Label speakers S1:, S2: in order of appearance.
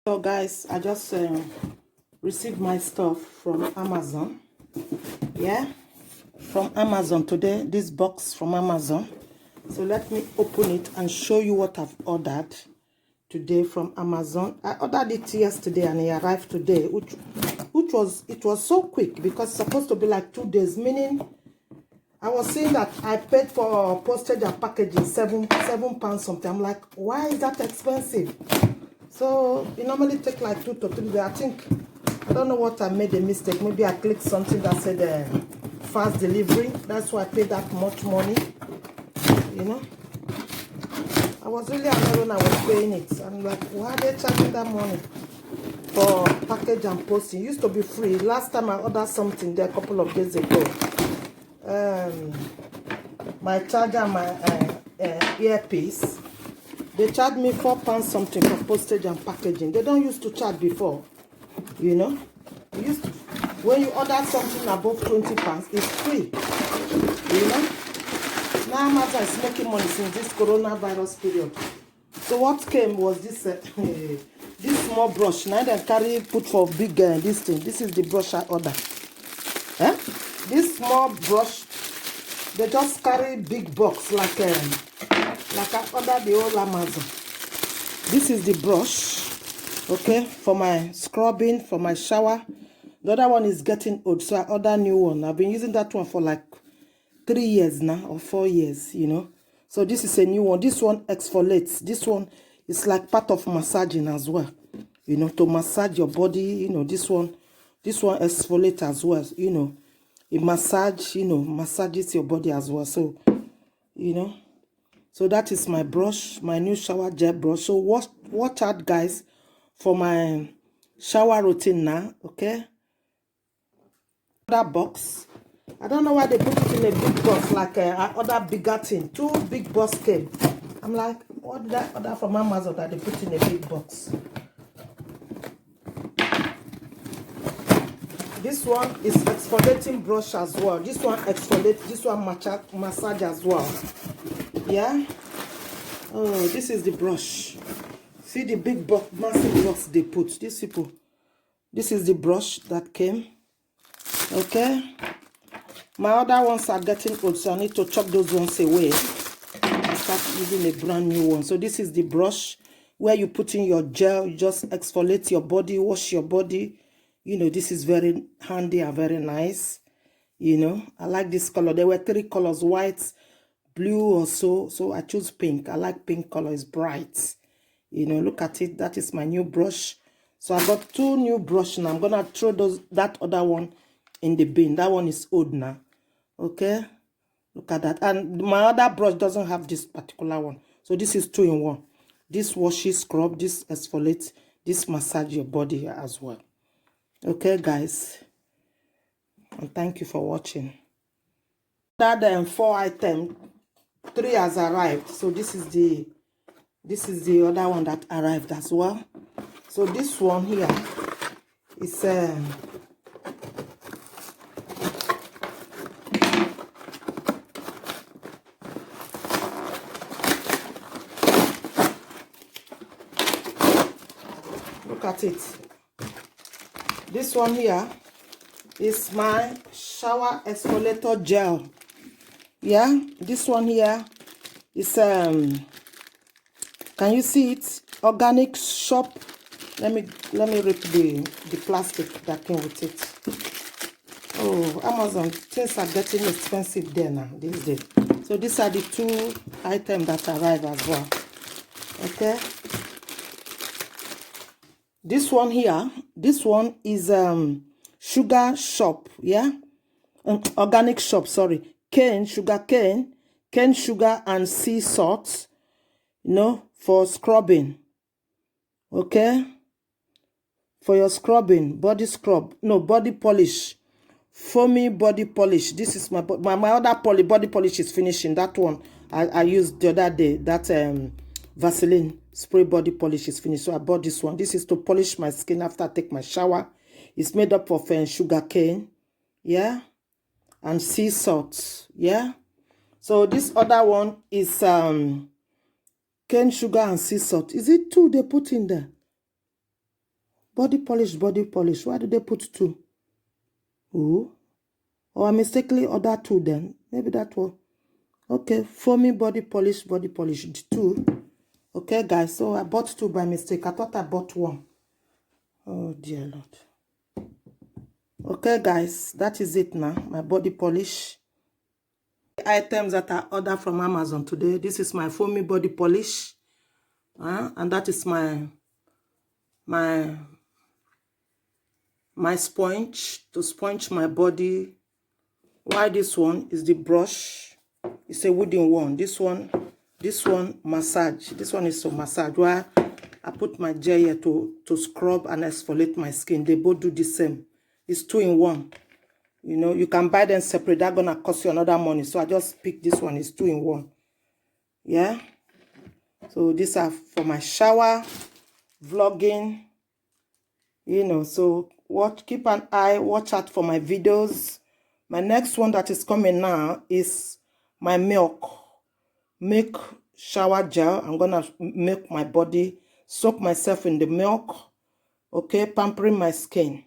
S1: So guys, I just received my stuff from Amazon. Yeah, from Amazon today, this box from Amazon. So let me open it and show you what I've ordered today from Amazon. I ordered it yesterday and it arrived today, which was so quick because it's supposed to be like 2 days, meaning I was saying that I paid for postage and packaging £7 something. I'm like, why is that expensive? So it normally take like 2 to 3 days. I don't know what I made a mistake. Maybe I clicked something that said fast delivery. That's why I paid that much money. You know, I was really annoyed when I was paying it. I'm like, why are they charging that money for package and posting? It used to be free. Last time I ordered something there a couple of days ago, my charger and my earpiece, they charged me £4 something for postage and packaging. They don't used to charge before, you know. When you order something above £20, it's free, you know. Now Amazon is making money since this coronavirus period. So what came was this this small brush. Now they carry put for big this thing. This is the brush I ordered. This small brush, they just carry big box like I ordered the whole Amazon. This is the brush, okay, for my scrubbing, for my shower. The other one is getting old, so I ordered a new one. I've been using that one for like 3 years now, or 4 years, you know. So this is a new one. This one exfoliates. This one is like part of massaging as well, you know, to massage your body. You know, this one exfoliates as well, you know. It massages your body as well. So, you know, so that is my brush, my new shower gel brush. So watch out, guys, for my shower routine now, okay? That box, I don't know why they put it in a big box, like I ordered bigger thing. 2 big box came. I'm like, what did I order from Amazon that they put in a big box? This one is exfoliating brush as well. This one exfoliates, this one massage as well. Yeah. Oh, this is the brush. See the big box, massive box they put. These people. This is the brush that came. Okay. My other ones are getting old, so I need to chop those ones away and start using a brand new one. So this is the brush where you put in your gel. You just exfoliate your body, wash your body. You know, this is very handy and very nice. You know, I like this color. There were 3 colors, white, blue or so. So I choose pink. I like pink color. It's bright. You know, look at it. That is my new brush. So I got 2 new brushes now. I'm going to throw that other one in the bin. That one is old now. Okay. Look at that. And my other brush doesn't have this particular one. So this is 2 in 1. This washes, scrub, this exfoliates, this massage your body as well. Okay, guys, and thank you for watching. That 4 items, 3 has arrived. So this is the other one that arrived as well. So this one here is look at it. This one here is my shower exfoliator gel. Yeah, this one here is can you see it? Organic shop. Let me rip the plastic that came with it. Oh, Amazon, things are getting expensive there now these days. So these are the 2 items that arrive as well. Okay. This one here, this one is sugar shop, yeah, organic shop, sorry, cane sugar, and sea salt, you know, for scrubbing. Okay? For your scrubbing, body scrub. No, body polish. Foamy body polish. This is my other body polish is finishing. That one I used the other day. That Vaseline spray body polish is finished. So I bought this one. This is to polish my skin after I take my shower. It's made up of sugar cane, yeah, and sea salt, yeah. So this other one is cane sugar and sea salt. Is it two they put in there? Body polish, body polish. Why did they put two? Oh, or I mistakenly ordered two then. Maybe that one. Okay, foamy body polish, two. Okay, guys, so I bought two by mistake. I thought I bought one. Oh, dear Lord. Okay, guys, that is it now. My body polish. Items that I ordered from Amazon today. This is my foamy body polish. And that is my sponge to sponge my body. Why this one is the brush. It's a wooden one. This one massage. This one is to massage. Why I put my gel here to scrub and exfoliate my skin. They both do the same. It's 2 in 1. You know, you can buy them separate. That's gonna cost you another money. So I just picked this one. It's 2 in 1. Yeah. So these are for my shower, vlogging. You know, so keep an eye, watch out for my videos. My next one that is coming now is my milk shower gel. I'm gonna make my body, soak myself in the milk. Okay, pampering my skin.